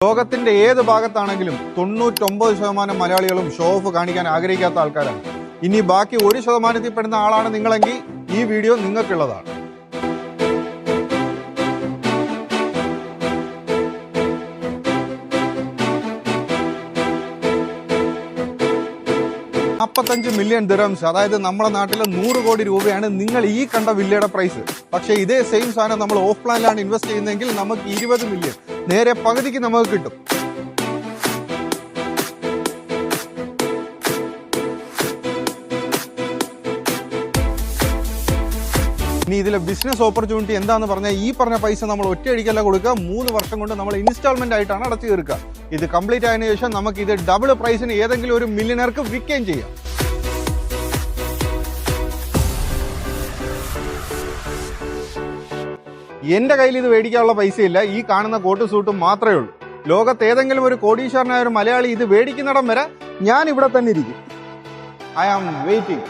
ലോകത്തിന്റെ ഏത് ഭാഗത്താണെങ്കിലും 99% മലയാളികളും ഷോ ഓഫ് കാണിക്കാൻ ആഗ്രഹിക്കാത്ത ആൾക്കാരാണ്. ഇനി ബാക്കി 1% പെടുന്ന ആളാണ് നിങ്ങളെങ്കിൽ ഈ വീഡിയോ നിങ്ങൾക്കുള്ളതാണ്. $45 മില്യൺ ദിർഹംസ്, അതായത് നമ്മുടെ നാട്ടിലെ 100 കോടി രൂപയാണ് നിങ്ങൾ ഈ കണ്ട വില്ലയുടെ പ്രൈസ്. പക്ഷേ ഇതേ സെയിം സാധനം നമ്മൾ ഓഫ് പ്ലാനിലാണ് ഇൻവെസ്റ്റ് ചെയ്യുന്നതെങ്കിൽ നമുക്ക് 20 മില്യൺ, നേരെ പകുതിക്ക് നമുക്ക് കിട്ടും. ഇനി ഇതിലെ ബിസിനസ് ഓപ്പർച്യൂണിറ്റി എന്താന്ന് പറഞ്ഞാൽ, ഈ പറഞ്ഞ പൈസ നമ്മൾ ഒറ്റയടിക്കല്ല കൊടുക്കുക, 3 വർഷം കൊണ്ട് നമ്മൾ ഇൻസ്റ്റാൾമെന്റ് ആയിട്ടാണ് അടച്ചു തീർക്കുക. ഇത് കംപ്ലീറ്റ് ആയതിനു ശേഷം നമുക്ക് ഇത് ഡബിൾ പ്രൈസിന് ഏതെങ്കിലും ഒരു മില്യണർക്ക് വിൽക്കുകയും ചെയ്യാം. എന്റെ കയ്യിൽ ഇത് മേടിക്കാനുള്ള പൈസയില്ല, ഈ കാണുന്ന കോട്ട് സൂട്ടും മാത്രമേ ഉള്ളൂ. ലോകത്ത് ഏതെങ്കിലും ഒരു കോടീശ്വരനായ ഒരു മലയാളി ഇത് മേടിക്കുന്നിടം വരെ ഞാൻ ഇവിടെ തന്നെ ഇരിക്കും. I am waiting.